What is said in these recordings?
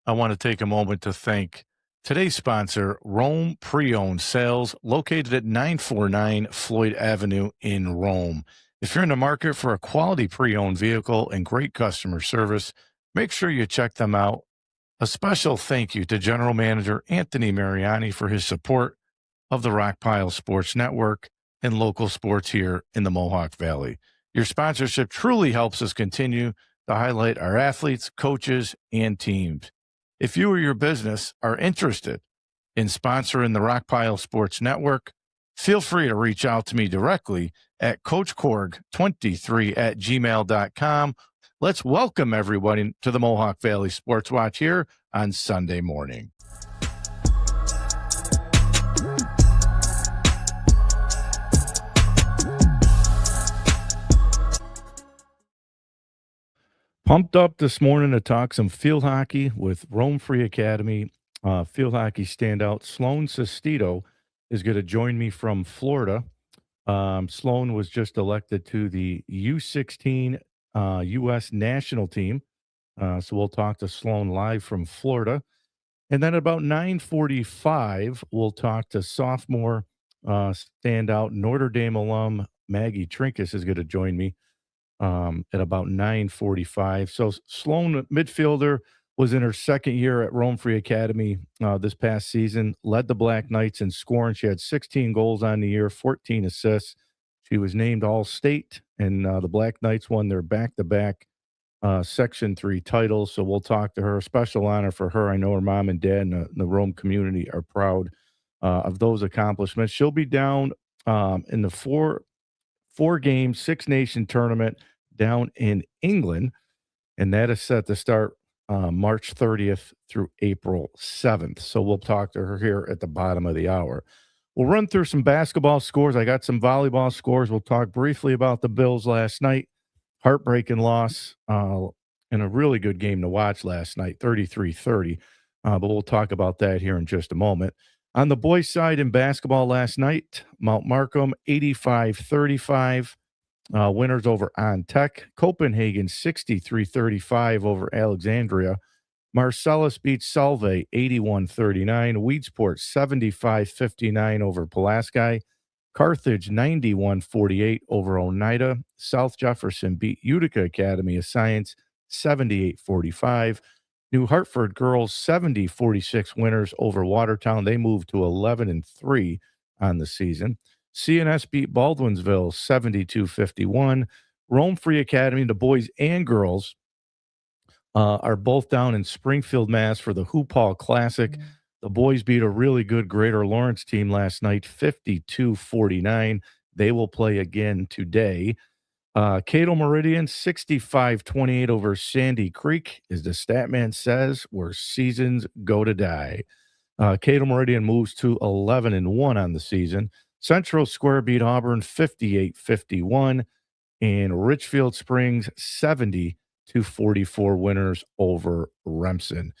I want to take a moment to thank today's sponsor, Rome Pre-Owned Sales, located at 949 Floyd Avenue in Rome. If you're in the market for a quality pre-owned vehicle and great customer service, make sure you check them out. A special thank you to General Manager Anthony Mariani for his support of the Rockpile Sports Network and local sports here in the Mohawk Valley. Your sponsorship truly helps us continue to highlight our athletes, coaches, and teams. If you or your business are interested in sponsoring the Rockpile Sports Network, feel free to reach out to me directly at coachkorg23@gmail.com. Let's welcome everybody to the Mohawk Valley Sportswatch here on Sunday morning. Pumped up this morning to talk some field hockey with Rome Free Academy. Field hockey standout Sloane Sestito is going to join me from Florida. Sloane was just elected to the U16 US National Team. So we'll talk to Sloane live from Florida. And then about 9:45, we'll talk to sophomore standout Notre Dame alum Maggie Trinkus is going to join me at about 9:45. So Sloane, midfielder, was in her second year at Rome Free Academy this past season, led the Black Knights in scoring. She had 16 goals on the year, 14 assists. She was named All-State, and the Black Knights won their back-to-back Section 3 titles. So we'll talk to her. Special honor for her. I know her mom and dad and the Rome community are proud of those accomplishments. She'll be down in the four-game, Six-Nation tournament down in England, and that is set to start March 30th through April 7th. So we'll talk to her here at the bottom of the hour. We'll run through some basketball scores. I got some volleyball scores. We'll talk briefly about the Bills last night. Heartbreaking loss and a really good game to watch last night, 33-30. But we'll talk about that here in just a moment. On the boys' side in basketball last night, Mount Markham 85-35. Winners over On Tech. Copenhagen 63-35 over Alexandria. Marcellus beats Solvay 81-39. Weedsport 75-59 over Pulaski. Carthage 91-48 over Oneida. South Jefferson beat Utica Academy of Science 78-45. New Hartford girls 70-46 winners over Watertown. They moved to 11-3 on the season. CNS beat Baldwinsville 72-51. Rome Free Academy, the boys and girls, are both down in Springfield, Mass. for the Hoop Hall Classic. The boys beat a really good Greater Lawrence team last night, 52-49. They will play again today. Cato Meridian, 65-28 over Sandy Creek, as the Statman says, where seasons go to die. Cato Meridian moves to 11-1 on the season. Central Square beat Auburn 58-51, and Richfield Springs 70-44 winners over Remsen.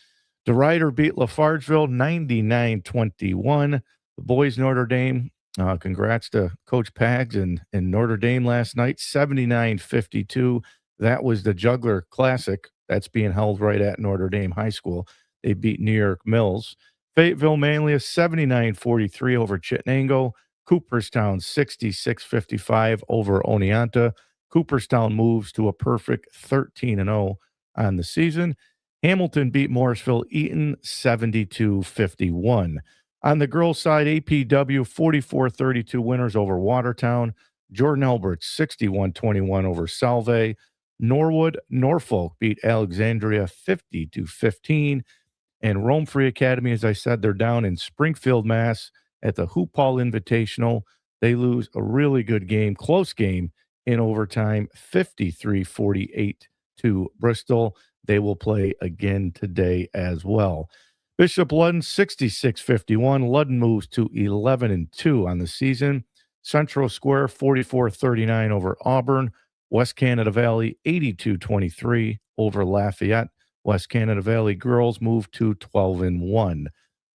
DeRuyter beat Lafargeville 99-21. The boys Notre Dame, congrats to Coach Pags and Notre Dame last night, 79-52. That was the Juggler Classic. That's being held right at Notre Dame High School. They beat New York Mills. Fayetteville Manlius 79-43 over Chittenango. Cooperstown 66-55 over Oneonta. Cooperstown moves to a perfect 13-0 on the season. Hamilton beat Morrisville Eaton 72-51. On the girls' side, APW 44-32 winners over Watertown. Jordan Albert 61-21 over Salve. Norfolk beat Alexandria 50-15. And Rome Free Academy, as I said, they're down in Springfield, Mass. at the Hoop Hall Invitational. They lose a really good game, close game in overtime, 53-48 to Bristol. They will play again today as well. Bishop Ludden, 66-51. Ludden moves to 11-2 on the season. Central Square, 44-39 over Auburn. West Canada Valley, 82-23 over Lafayette. West Canada Valley girls move to 12-1.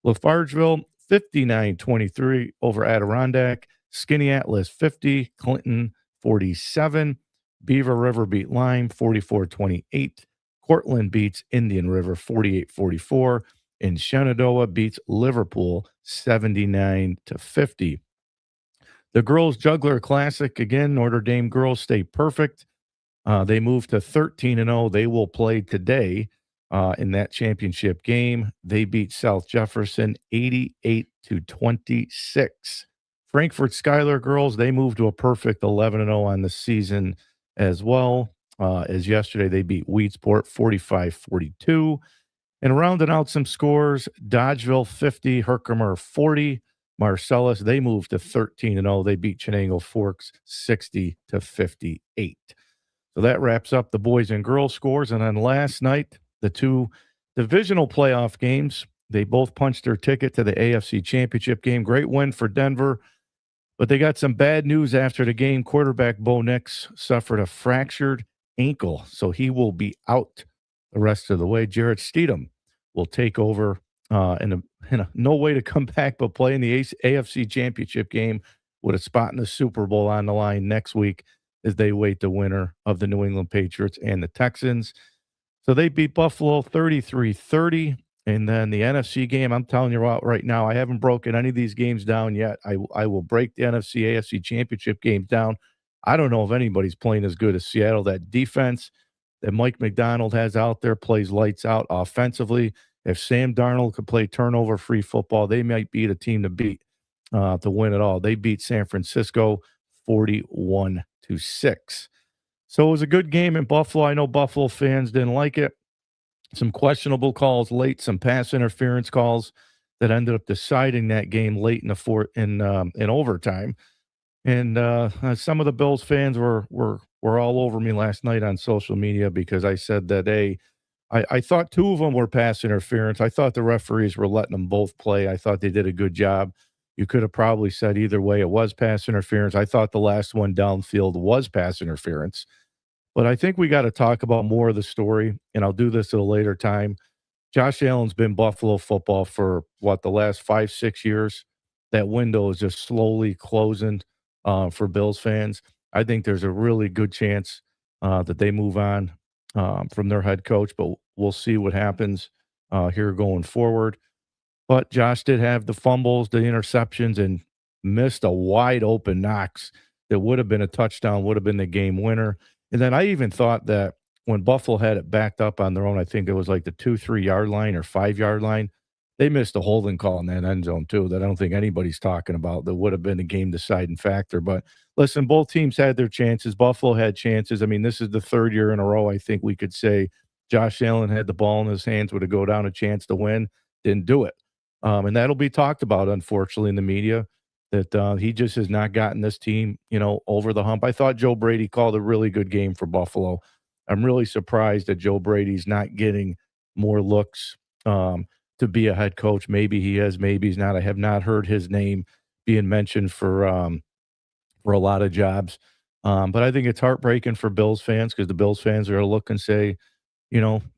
Lafargeville, 59-23 over Adirondack. Skinny Atlas, 50. Clinton, 47. Beaver River beat Lime, 44-28. Portland beats Indian River 48-44, and Shenandoah beats Liverpool 79-50. The Girls Juggler Classic, again, Notre Dame girls stay perfect. They move to 13-0. They will play today in that championship game. They beat South Jefferson 88-26. Frankfort Schuyler girls, they moved to a perfect 11-0 on the season as well. As yesterday, they beat Weedsport 45-42. And rounding out some scores, Dodgeville 50, Herkimer 40. Marcellus, they moved to 13-0. They beat Chenango Forks 60-58. So that wraps up the boys and girls scores. And then last night, the two divisional playoff games, they both punched their ticket to the AFC Championship game. Great win for Denver, but they got some bad news after the game. Quarterback Bo Nix suffered a fractured ankle, so he will be out the rest of the way. Jarrett Steedham will take over in no way to come back but play in the AFC Championship game with a spot in the Super Bowl on the line next week as they wait the winner of the New England Patriots and the Texans. So they beat Buffalo 33-30. And then the NFC game, I'm telling you right now, I haven't broken any of these games down yet. I will break the NFC, AFC Championship games down. I don't know if anybody's playing as good as Seattle. That defense that Mike McDonald has out there plays lights out offensively. If Sam Darnold could play turnover-free football, they might be the team to beat to win it all. They beat San Francisco 41-6. So it was a good game in Buffalo. I know Buffalo fans didn't like it. Some questionable calls late, some pass interference calls that ended up deciding that game late in in overtime. And some of the Bills fans were all over me last night on social media because I said that I thought two of them were pass interference. I thought the referees were letting them both play. I thought they did a good job. You could have probably said either way it was pass interference. I thought the last one downfield was pass interference. But I think we got to talk about more of the story, and I'll do this at a later time. Josh Allen's been Buffalo football for, the last 5-6 years? That window is just slowly closing for Bills fans. I think there's a really good chance that they move on from their head coach, but we'll see what happens here going forward. But Josh did have the fumbles, the interceptions, and missed a wide open Knox that would have been a touchdown, would have been the game winner. And then I even thought that when Buffalo had it backed up on their own, I think it was like the 2-3 yard line or 5 yard line, they missed a holding call in that end zone too that I don't think anybody's talking about. That would have been a game deciding factor. But listen, both teams had their chances. Buffalo had chances. I mean, this is the third year in a row I think we could say Josh Allen had the ball in his hands with a go down a chance to win, didn't do it. And that'll be talked about, unfortunately, in the media, that he just has not gotten this team, over the hump. I thought Joe Brady called a really good game for Buffalo. I'm really surprised that Joe Brady's not getting more looks to be a head coach. Maybe he is, maybe he's not. I have not heard his name being mentioned for a lot of jobs. But I think it's heartbreaking for Bills fans because the Bills fans are going to look and say,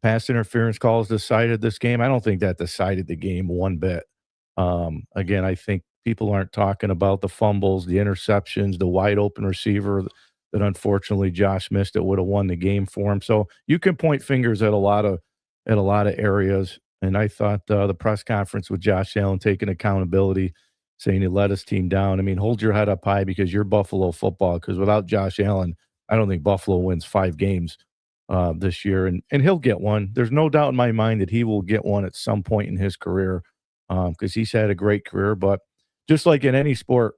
pass interference calls decided this game. I don't think that decided the game one bit. Again, I think people aren't talking about the fumbles, the interceptions, the wide open receiver that unfortunately Josh missed that would have won the game for him. So you can point fingers at a lot of areas. And I thought the press conference with Josh Allen taking accountability, saying he let his team down. I mean, hold your head up high because you're Buffalo football. Because without Josh Allen, I don't think Buffalo wins 5 games this year, and he'll get one. There's no doubt in my mind that he will get one at some point in his career because he's had a great career. But just like in any sport,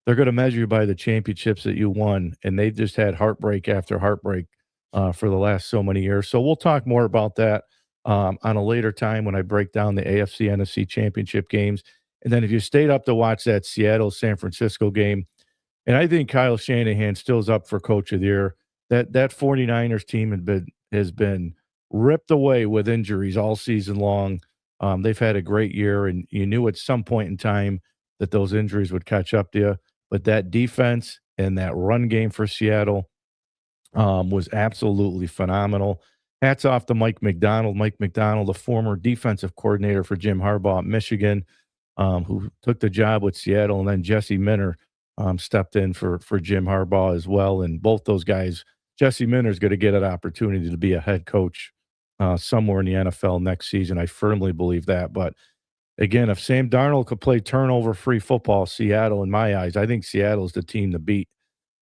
they're going to measure you by the championships that you won, and they've just had heartbreak after heartbreak for the last so many years. So we'll talk more about that on a later time when I break down the AFC, NFC championship games. And then if you stayed up to watch that Seattle-San Francisco game, and I think Kyle Shanahan still is up for Coach of the Year. That 49ers team has been ripped away with injuries all season long. They've had a great year, and you knew at some point in time that those injuries would catch up to you. But that defense and that run game for Seattle was absolutely phenomenal. Hats off to Mike McDonald. Mike McDonald, the former defensive coordinator for Jim Harbaugh at Michigan, who took the job with Seattle, and then Jesse Minter stepped in for Jim Harbaugh as well. And both those guys, Jesse Minter is going to get an opportunity to be a head coach somewhere in the NFL next season. I firmly believe that. But again, if Sam Darnold could play turnover-free football, Seattle, in my eyes, I think Seattle's the team to beat.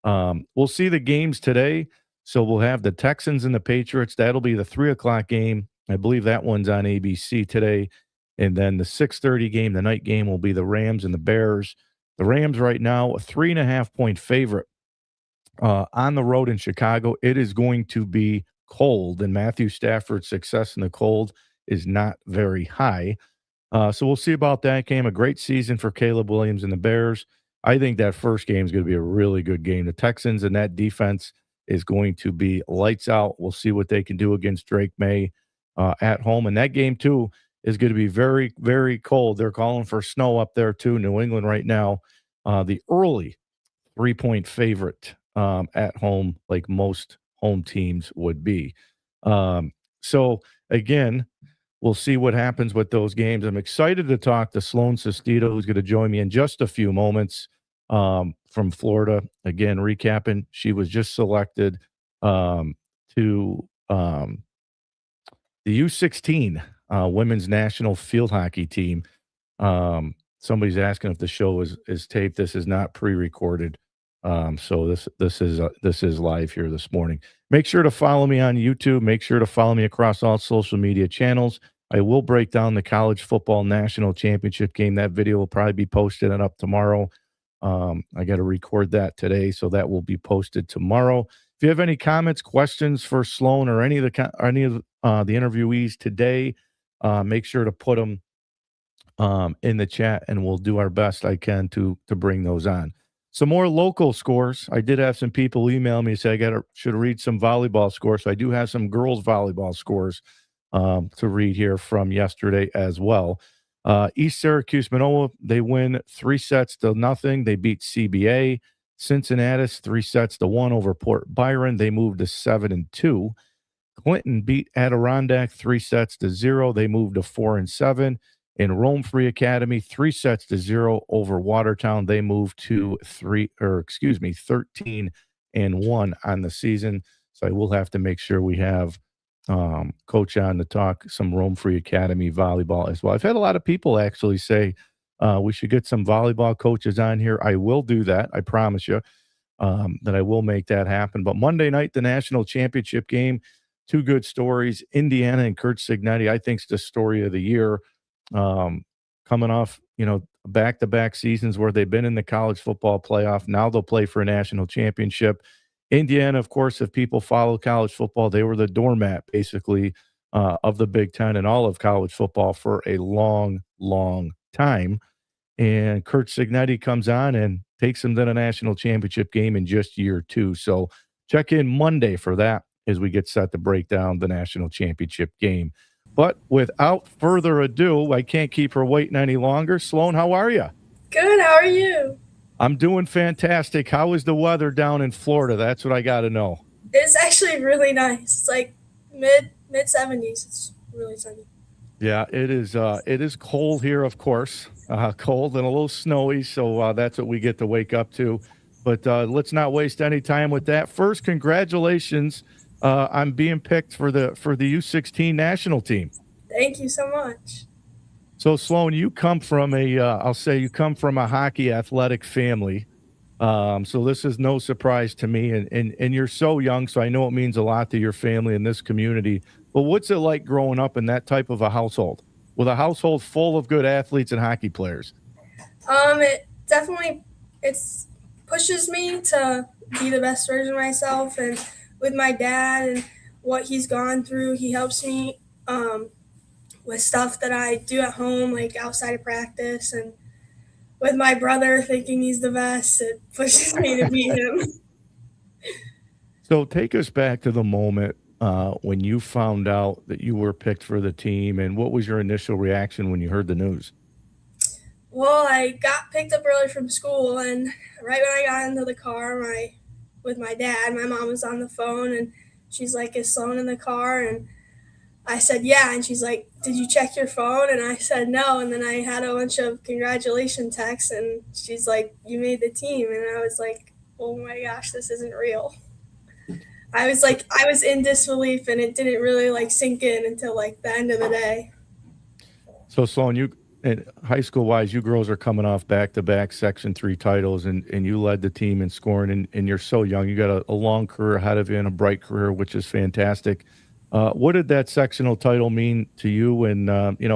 We'll see the games today. So we'll have the Texans and the Patriots. That'll be the 3 o'clock game. I believe that one's on ABC today. And then the 6:30 game, the night game, will be the Rams and the Bears. The Rams right now, a 3.5-point favorite on the road in Chicago. It is going to be cold, and Matthew Stafford's success in the cold is not very high. So we'll see about that game. A great season for Caleb Williams and the Bears. I think that first game is going to be a really good game. The Texans and that defense is going to be lights out. We'll see what they can do against Drake May at home. And that game, too, is going to be very, very cold. They're calling for snow up there, too. New England right now, the early 3-point favorite at home, like most home teams would be. So, again, we'll see what happens with those games. I'm excited to talk to Sloane Sestito, who's going to join me in just a few moments from Florida. Again, recapping, she was just selected to the U16 Women's National Field Hockey Team. Somebody's asking if the show is taped. This is not pre-recorded. So this is live here this morning. Make sure to follow me on YouTube. Make sure to follow me across all social media channels. I will break down the college football national championship game. That video will probably be posted and up tomorrow. I got to record that today, so that will be posted tomorrow. If you have any comments, questions for Sloane or any of the interviewees today, make sure to put them in the chat, and we'll do our best I can to bring those on. Some more local scores. I did have some people email me and say should read some volleyball scores. So I do have some girls volleyball scores to read here from yesterday as well. East Syracuse Manoa, they win 3-0. They beat CBA. Cincinnati 3-1 over Port Byron. They moved to 7-2. Clinton beat Adirondack 3-0. They moved to 4-7. And Rome Free Academy 3-0 over Watertown. They moved to 13-1 on the season. So I will have to make sure we have Coach on to talk some Rome Free Academy volleyball as well. I've had a lot of people actually say we should get some volleyball coaches on here. I will do that. I promise you that I will make that happen. But Monday night, the national championship game, two good stories. Indiana and Kurt Signetti, I think, is the story of the year. Coming off, back-to-back seasons where they've been in the college football playoff. Now they'll play for a national championship. Indiana, of course, if people follow college football, they were the doormat, basically, of the Big Ten and all of college football for a long, long time. And Kurt Signetti comes on and takes them to the national championship game in just year two. So check in Monday for that as we get set to break down the national championship game. But without further ado, I can't keep her waiting any longer. Sloane, how are you? Good. How are you? I'm doing fantastic. How is the weather down in Florida? That's what I got to know. It's actually really nice. It's like mid 70s. It's really sunny. Yeah, it is. It is cold here, of course. Cold and a little snowy. So that's what we get to wake up to. But let's not waste any time with that. First, congratulations on being picked for the U16 national team. Thank you so much. So, Sloane, you come from a hockey athletic family. So this is no surprise to me. And you're so young, so I know it means a lot to your family and this community. But what's it like growing up in that type of a household, with a household full of good athletes and hockey players? It definitely pushes me to be the best version of myself. And with my dad and what he's gone through, he helps me with stuff that I do at home, like outside of practice. And with my brother thinking he's the best, it pushes me to beat him. So take us back to the moment when you found out that you were picked for the team, and what was your initial reaction when you heard the news? Well, I got picked up early from school, and right when I got into the car with my dad, my mom was on the phone, and she's like, "Is Sloane in the car?" And I said, "Yeah." And she's like, "Did you check your phone?" And I said, "No." And then I had a bunch of congratulation texts, and she's like, "You made the team." And I was like, "Oh my gosh, this isn't real." I was in disbelief, and it didn't really like sink in until like the end of the day. So, Sloan, you and high school wise, you girls are coming off back to back Section 3 titles, and you led the team in scoring, and you're so young. You got a long career ahead of you and a bright career, which is fantastic. What did that sectional title mean to you, and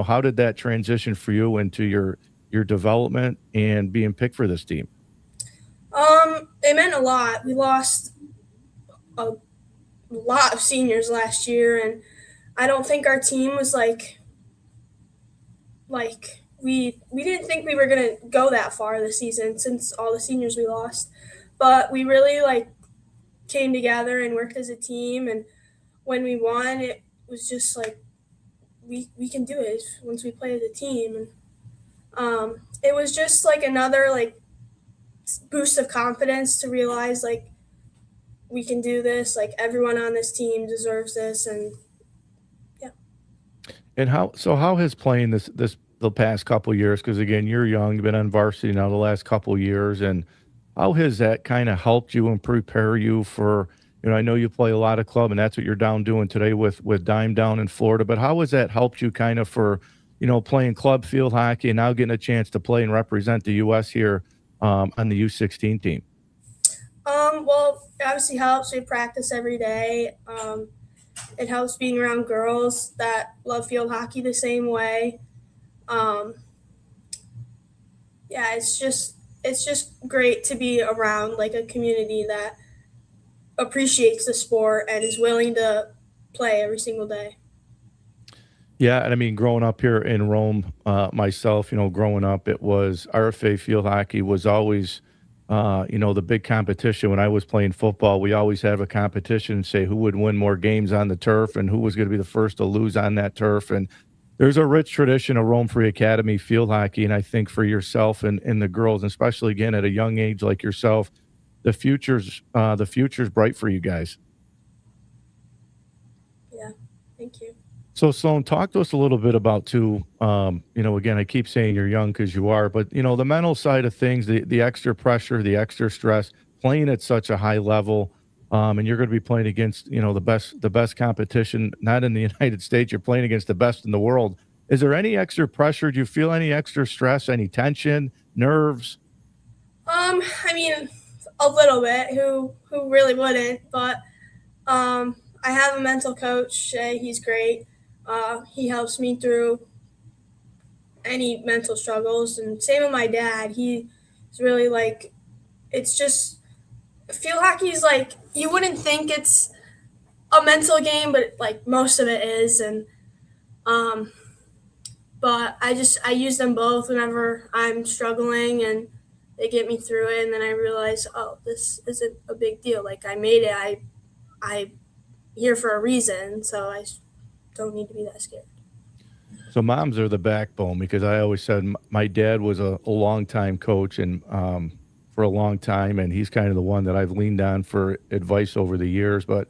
how did that transition for you into your development and being picked for this team? It meant a lot. We lost a lot of seniors last year, and I don't think our team was like we didn't think we were gonna go that far this season since all the seniors we lost, but we really like came together and worked as a team, and when we won, it was just like we can do it once we play as a team, and it was just like another like boost of confidence to realize like we can do this, like everyone on this team deserves this, and yeah. And how has playing this the past couple years? Because again, you're young, you've been on varsity now the last couple years, and how has that kind of helped you and prepare you for? I know you play a lot of club, and that's what you're down doing today with Dime down in Florida. But how has that helped you kind of for playing club field hockey and now getting a chance to play and represent the U.S. here on the U16 team? Well, it obviously helps. We practice every day. It helps being around girls that love field hockey the same way. Um, yeah, it's just great to be around like a community that appreciates the sport and is willing to play every single day. Yeah, and I mean, growing up here in Rome, myself, growing up, it was RFA Field Hockey was always, the big competition. When I was playing football, we always have a competition and say who would win more games on the turf and who was going to be the first to lose on that turf. And there's a rich tradition of Rome Free Academy field hockey, and I think for yourself and the girls, and especially again at a young age like yourself, the future's bright for you guys. Yeah, thank you. So, Sloan, talk to us a little bit about too. Again, I keep saying you're young because you are, but the mental side of things, the extra pressure, the extra stress, playing at such a high level, and you're going to be playing against the best competition, not in the United States. You're playing against the best in the world. Is there any extra pressure? Do you feel any extra stress, any tension, nerves? I mean, a little bit. Who really wouldn't? But I have a mental coach. Shay, he's great. He helps me through any mental struggles, and same with my dad. He's really like it's just field hockey is like you wouldn't think it's a mental game, but like most of it is, and um, but I use them both whenever I'm struggling, and they get me through it, and then I realize, oh, this isn't a big deal. Like I made it. I here for a reason, so I don't need to be that scared. So moms are the backbone because I always said my dad was a longtime coach and for a long time, and he's kind of the one that I've leaned on for advice over the years. But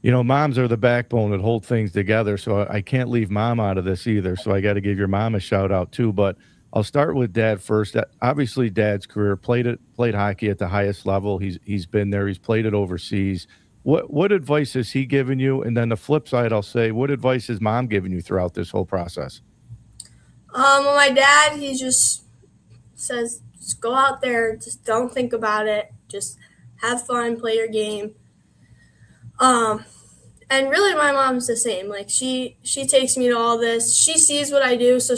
moms are the backbone that hold things together. So I can't leave mom out of this either. So I got to give your mom a shout out too. But I'll start with dad first. Obviously, dad's career played hockey at the highest level. He's been there. He's played it overseas. What advice has he given you? And then the flip side, I'll say, what advice has mom given you throughout this whole process? Well, my dad, he just says, just go out there, just don't think about it, just have fun, play your game. Um, and really, my mom's the same. Like she takes me to all this. She sees what I do, so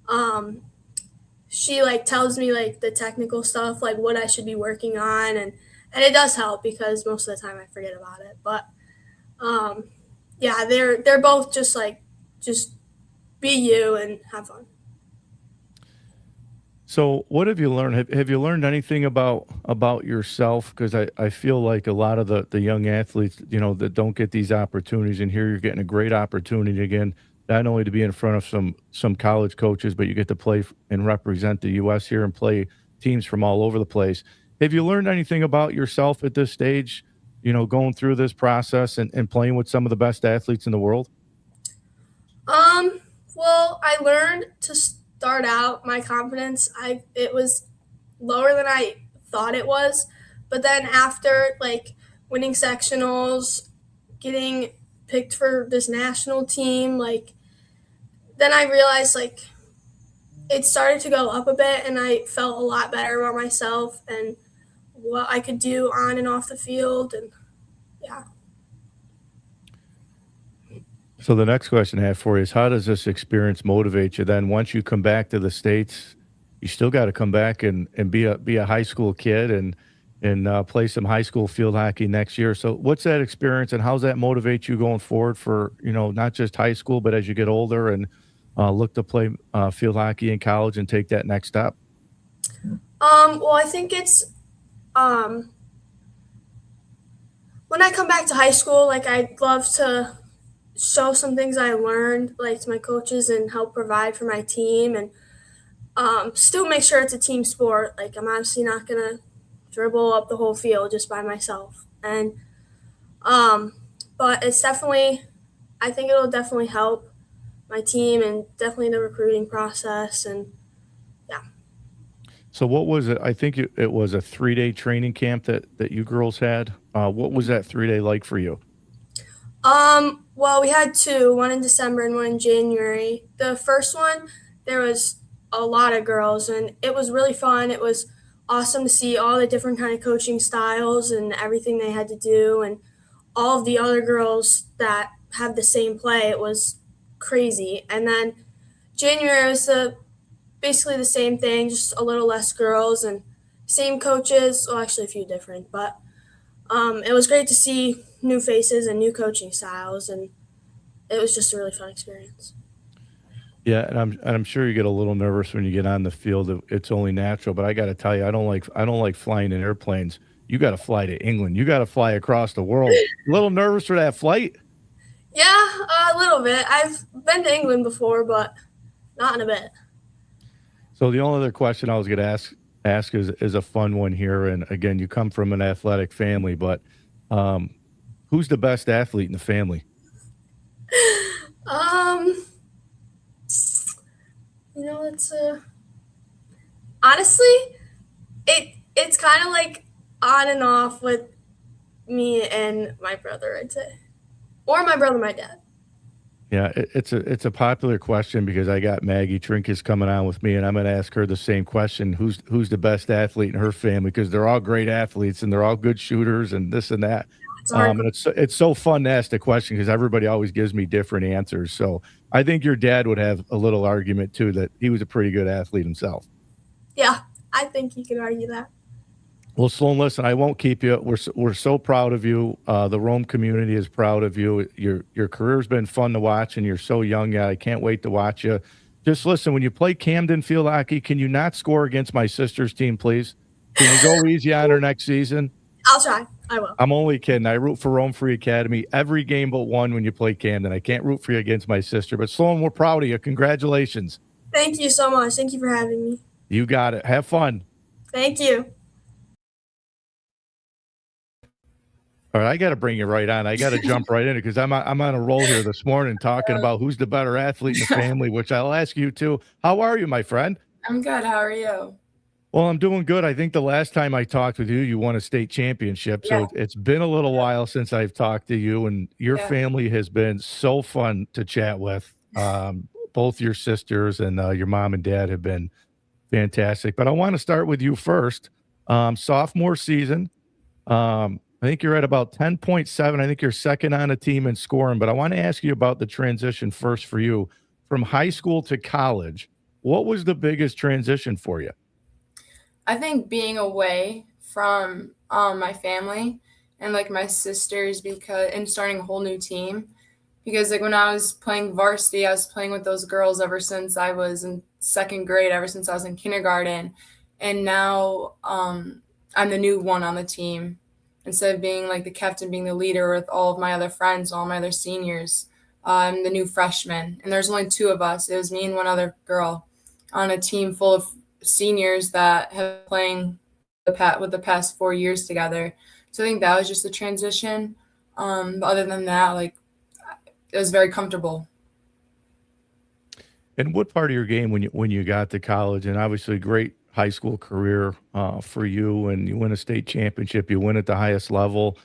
um, she like tells me like the technical stuff, like what I should be working on, and it does help because most of the time I forget about it. But um, yeah, they're both just like just be you and have fun. So, what have you learned? Have you learned anything about yourself? Because I feel like a lot of the young athletes, that don't get these opportunities, and here you're getting a great opportunity again, not only to be in front of some college coaches, but you get to play and represent the U.S. here and play teams from all over the place. Have you learned anything about yourself at this stage? Going through this process and playing with some of the best athletes in the world. Um, well, I learned to start out my confidence. It was lower than I thought it was, but then after like winning sectionals, getting picked for this national team, like then I realized like it started to go up a bit and I felt a lot better about myself and what I could do on and off the field and yeah. So the next question I have for you is, how does this experience motivate you then once you come back to the States? You still got to come back and be a high school kid and play some high school field hockey next year. So what's that experience and how's that motivate you going forward for, not just high school, but as you get older and look to play field hockey in college and take that next step? Well, I think it's um, when I come back to high school, like I'd love to show some things I learned, like to my coaches, and help provide for my team, and still make sure it's a team sport. Like I'm obviously not gonna dribble up the whole field just by myself, and um, but it's definitely, I think it'll definitely help my team and definitely the recruiting process, and yeah. So what was it? I think it was a 3-day training camp that you girls had. What was that 3-day like for you? Well, we had two, one in December and one in January. The first one, there was a lot of girls, and it was really fun. It was awesome to see all the different kind of coaching styles and everything they had to do, and all of the other girls that have the same play. It was crazy. And then January was basically the same thing, just a little less girls and same coaches. Well, actually, a few different, but it was great to see new faces and new coaching styles, and it was just a really fun experience. Yeah, and I'm sure you get a little nervous when you get on the field. It's only natural, but I got to tell you, I don't like flying in airplanes. You got to fly to England. You got to fly across the world. A little nervous for that flight? Yeah, a little bit. I've been to England before, but not in a bit. So the only other question I was going to ask is a fun one here. And again, you come from an athletic family, but um, who's the best athlete in the family? Um, it's honestly, it's kind of like on and off with me and my brother, I'd say, or my brother, my dad. Yeah, it's a popular question because I got Maggie Trinkus coming on with me, and I'm going to ask her the same question: who's the best athlete in her family? Because they're all great athletes and they're all good shooters and this and that. It's a hard. And it's so fun to ask the question because everybody always gives me different answers. So I think your dad would have a little argument too that he was a pretty good athlete himself. Yeah, I think you could argue that. Well, Sloan, listen, I won't keep you. We're so proud of you. The Rome community is proud of you. Your career's been fun to watch, and you're so young yet. I can't wait to watch you. Just listen, when you play Camden field hockey, can you not score against my sister's team, please? Can you go easy on her next season? I'll try. I will. I'm only kidding. I root for Rome Free Academy every game but one when you play Camden. I can't root for you against my sister. But Sloan, we're proud of you. Congratulations. Thank you so much. Thank you for having me. You got it. Have fun. Thank you. All right, I got to bring you right on. I got to jump right in it because I'm on a roll here this morning talking about who's the better athlete in the family, which I'll ask you too. How are you, my friend? I'm good. How are you? Well, I'm doing good. I think the last time I talked with you, you won a state championship. So Yeah. it's been a little while since I've talked to you, and your Yeah. family has been so fun to chat with. Both your sisters and your mom and dad have been fantastic. But I want to start with you first. Sophomore season. I think you're at about 10.7. I think you're second on a team in scoring, but I want to ask you about the transition first for you from high school to college. What was the biggest transition for you? I think being away from my family and like my sisters and starting a whole new team because like when I was playing varsity, I was playing with those girls ever since I was in second grade, ever since I was in kindergarten, and now I'm the new one on the team. Instead of being like the captain, being the leader with all of my other friends, all my other seniors, I'm the new freshman. And there's only two of us. It was me and one other girl on a team full of seniors that have been playing with the past 4 years together. So I think that was just a transition. But other than that, like it was very comfortable. And what part of your game when you got to college, and obviously great high school career for you, and you win a state championship, you win at the highest level,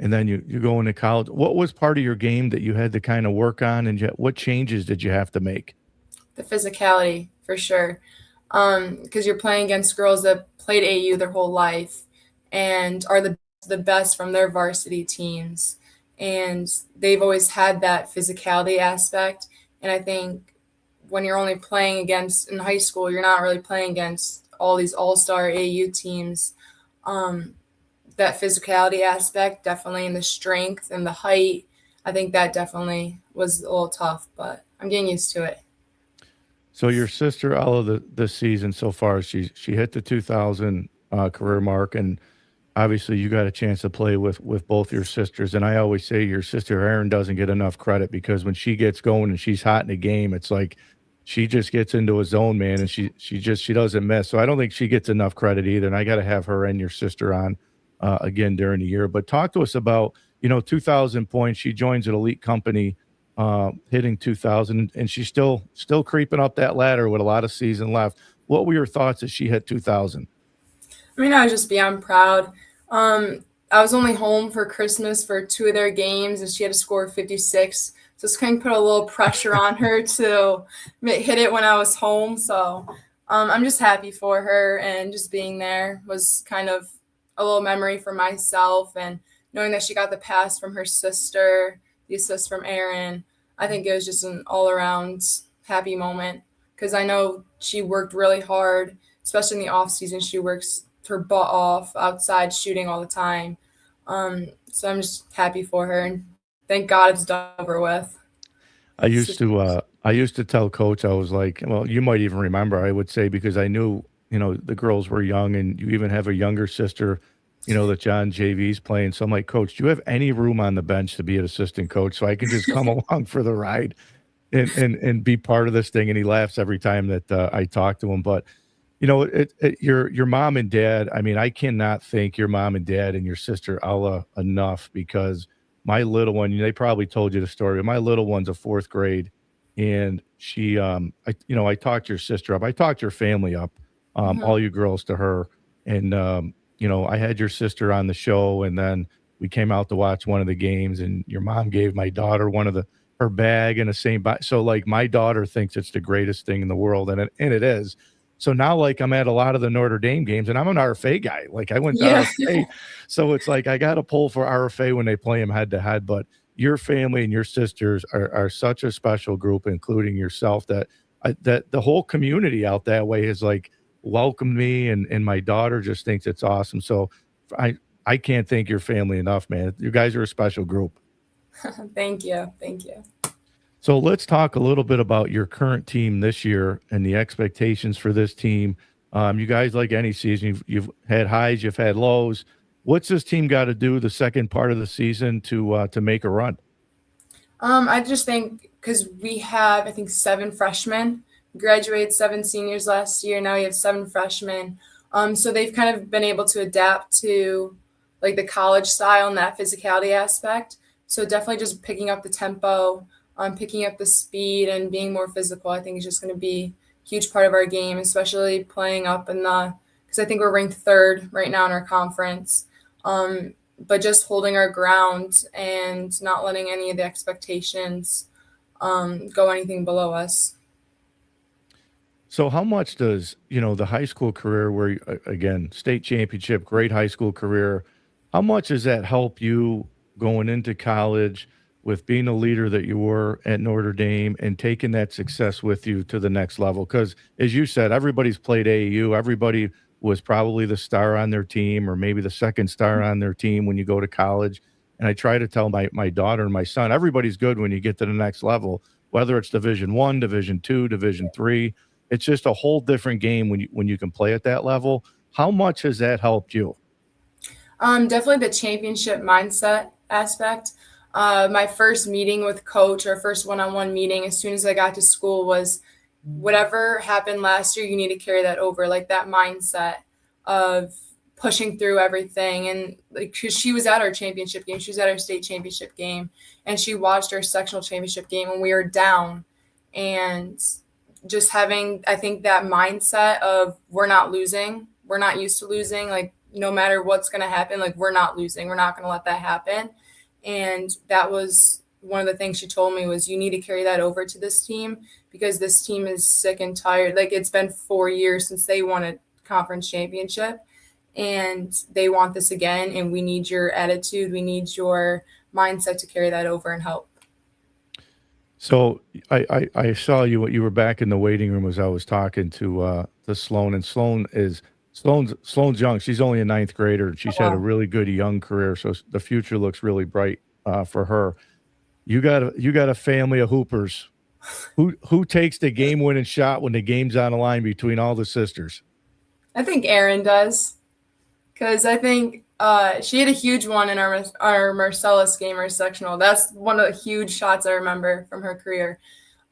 and then you go into college. What was part of your game that you had to kind of work on, and what changes did you have to make? The physicality for sure. Because you're playing against girls that played AU their whole life and are the best from their varsity teams. And they've always had that physicality aspect. And I think when you're only playing against in high school, you're not really playing against all these all-star AU teams. That physicality aspect, definitely, and the strength and the height, I think that definitely was a little tough, but I'm getting used to it. So your sister, all of the season so far, she hit the 2,000 career mark, and obviously you got a chance to play with both your sisters. And I always say your sister Erin doesn't get enough credit because when she gets going and she's hot in a game, it's like she just gets into a zone, man, and she doesn't miss. So I don't think she gets enough credit either. And I got to have her and your sister on again during the year. But talk to us about 2,000 points. She joins an elite company, hitting 2,000, and she's still creeping up that ladder with a lot of season left. What were your thoughts as she hit 2,000? I mean, I was just beyond proud. I was only home for Christmas for 2 of their games, and she had to score 56. So it's kind of put a little pressure on her to hit it when I was home. So I'm just happy for her, and just being there was kind of a little memory for myself. And knowing that she got the pass from her sister, the assist from Erin, I think it was just an all-around happy moment because I know she worked really hard, especially in the off season. She works her butt off outside shooting all the time. So I'm just happy for her, and thank God it's done over with. I used to tell coach, I was like, well, you might even remember, I would say, because I knew, the girls were young, and you even have a younger sister, that John JV's playing. So I'm like, coach, do you have any room on the bench to be an assistant coach so I can just come along for the ride and be part of this thing? And he laughs every time that I talk to him. But your mom and dad, I mean, I cannot thank your mom and dad and your sister Ella enough, because my little one, they probably told you the story, but my little one's a fourth grade, and she, I talked your sister up. I talked your family up, all you girls to her. And, I had your sister on the show, and then we came out to watch one of the games, and your mom gave my daughter her bag and the same. So like my daughter thinks it's the greatest thing in the world. And it is. So now, like, I'm at a lot of the Notre Dame games, and I'm an RFA guy. Like, I went to RFA. So it's like I got to pull for RFA when they play them head to head. But your family and your sisters are such a special group, including yourself, that the whole community out that way has like welcomed me, and my daughter just thinks it's awesome. So I can't thank your family enough, man. You guys are a special group. Thank you. Thank you. So let's talk a little bit about your current team this year and the expectations for this team. You guys, like any season, you've had highs, you've had lows. What's this team got to do the second part of the season to make a run? I just think because we have, I think, 7 freshmen. We graduated 7 seniors last year. Now we have 7 freshmen. So they've kind of been able to adapt to like the college style and that physicality aspect. So definitely just picking up the tempo, picking up the speed, and being more physical, I think is just going to be a huge part of our game, especially playing up in because I think we're ranked 3rd right now in our conference. But just holding our ground and not letting any of the expectations go anything below us. So how much does, the high school career where, again, state championship, great high school career, how much does that help you going into college with being a leader that you were at Notre Dame and taking that success with you to the next level? Because as you said, everybody's played AAU. Everybody was probably the star on their team, or maybe the second star on their team when you go to college. And I try to tell my daughter and my son, everybody's good when you get to the next level, whether it's Division I, Division II, Division III. It's just a whole different game when you can play at that level. How much has that helped you? Definitely the championship mindset aspect. My first meeting with coach, our first one-on-one meeting, as soon as I got to school, was whatever happened last year, you need to carry that over, like that mindset of pushing through everything. And like, cause she was at our championship game, she was at our state championship game, and she watched our sectional championship game when we were down. And just having, I think, that mindset of we're not losing, we're not used to losing, like no matter what's going to happen, like we're not losing. We're not going to let that happen. And that was one of the things she told me was you need to carry that over to this team because this team is sick and tired. Like it's been 4 years since they won a conference championship and they want this again. And we need your attitude. We need your mindset to carry that over and help. So I saw you were back in the waiting room as I was talking to Sloane, and Sloane's young. She's only a ninth grader, and she's had a really good young career. So the future looks really bright for her. You got a family of hoopers. Who takes the game winning shot when the game's on the line between all the sisters? I think Erin does, because I think she had a huge one in our Marcellus game, our sectional. That's one of the huge shots I remember from her career.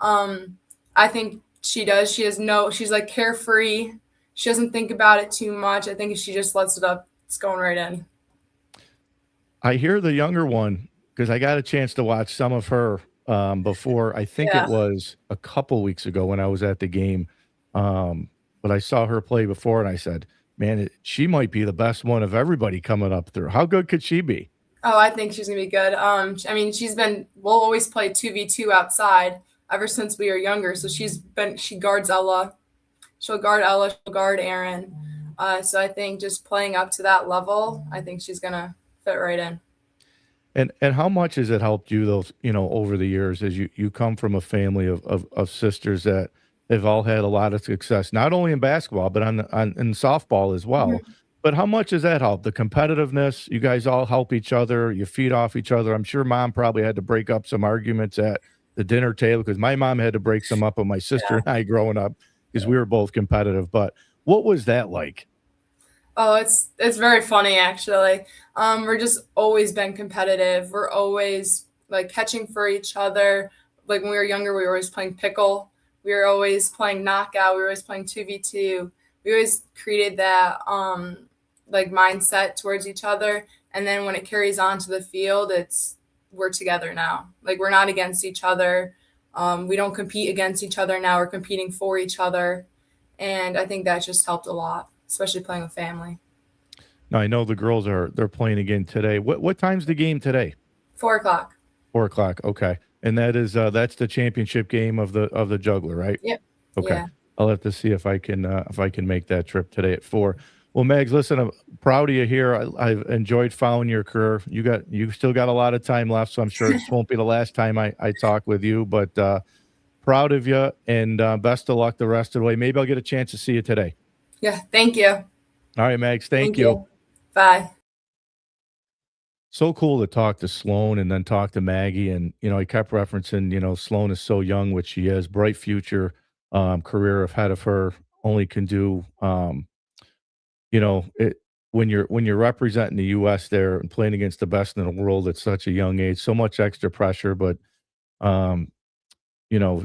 I think she does. She's like carefree. She doesn't think about it too much. I think if she just lets it up, it's going right in. I hear the younger one because I got a chance to watch some of her before. I think Yeah. it was a couple weeks ago when I was at the game. But I saw her play before, and I said, man, she might be the best one of everybody coming up through. How good could she be? Oh, I think she's going to be good. I mean, we'll always play 2v2 outside ever since we were younger. So she guards Ella. She'll guard Ella. She'll guard Erin. So I think just playing up to that level, I think she's going to fit right in. And how much has it helped you, those, over the years, as you come from a family of sisters that have all had a lot of success, not only in basketball, but in softball as well. Mhm. But how much has that helped? The competitiveness, you guys all help each other, you feed off each other. I'm sure mom probably had to break up some arguments at the dinner table because my mom had to break some up with my sister and I growing up because we were both competitive. But what was that like? Oh, it's very funny actually. We're just always been competitive. We're always like catching for each other. Like when we were younger, we were always playing pickle. We were always playing knockout. We were always playing 2v2. We always created that like mindset towards each other. And then when it carries on to the field, we're together now. Like we're not against each other. We don't compete against each other now. We're competing for each other. And I think that just helped a lot, especially playing with family. Now I know the girls they're playing again today. What time's the game today? 4:00. 4:00. Okay. And that's the championship game of the juggler, right? Yep. Okay. Yeah. I'll have to see if I can make that trip today at 4. Well, Megs, listen, I'm proud of you here. I've enjoyed following your career. You still got a lot of time left, so I'm sure this won't be the last time I talk with you. But proud of you, and best of luck the rest of the way. Maybe I'll get a chance to see you today. Yeah. Thank you. All right, Megs. Thank you. Bye. So cool to talk to Sloane and then talk to Maggie. And, he kept referencing, Sloane is so young, which she is, bright future, career ahead of her, only can do, when you're representing the U.S. there and playing against the best in the world at such a young age, so much extra pressure. But,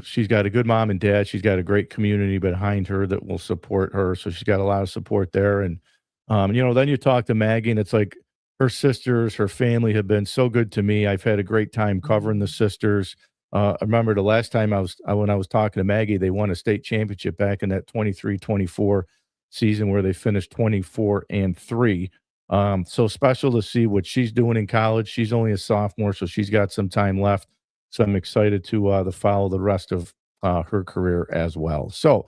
she's got a good mom and dad. She's got a great community behind her that will support her. So she's got a lot of support there. And, then you talk to Maggie and it's like, her sisters, her family have been so good to me. I've had a great time covering the sisters. I remember the last time when I was talking to Maggie, they won a state championship back in that 23-24 season where they finished 24-3. So special to see what she's doing in college. She's only a sophomore, so she's got some time left. So I'm excited to follow the rest of her career as well. So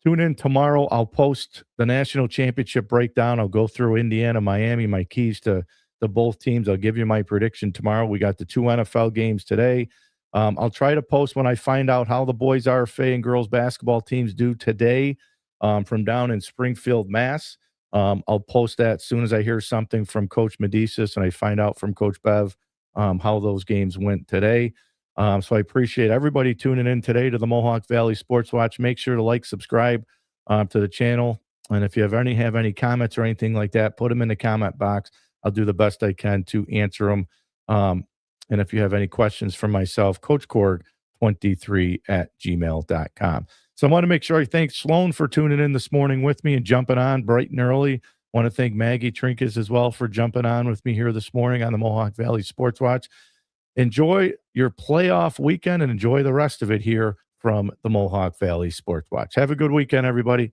tune in tomorrow. I'll post the national championship breakdown. I'll go through Indiana, Miami, my keys to both teams. I'll give you my prediction tomorrow. We got the 2 NFL games today. I'll try to post when I find out how the boys RFA and girls basketball teams do today from down in Springfield, Mass. I'll post that as soon as I hear something from Coach Medicis and I find out from Coach Bev how those games went today. So I appreciate everybody tuning in today to the Mohawk Valley Sportswatch. Make sure to like, subscribe to the channel. And if you have any comments or anything like that, put them in the comment box. I'll do the best I can to answer them. And if you have any questions for myself, CoachKorg23@gmail.com. So I want to make sure I thank Sloane for tuning in this morning with me and jumping on bright and early. I want to thank Maggie Trinkes as well for jumping on with me here this morning on the Mohawk Valley Sportswatch. Enjoy your playoff weekend and enjoy the rest of it here from the Mohawk Valley Sportswatch. Have a good weekend, everybody.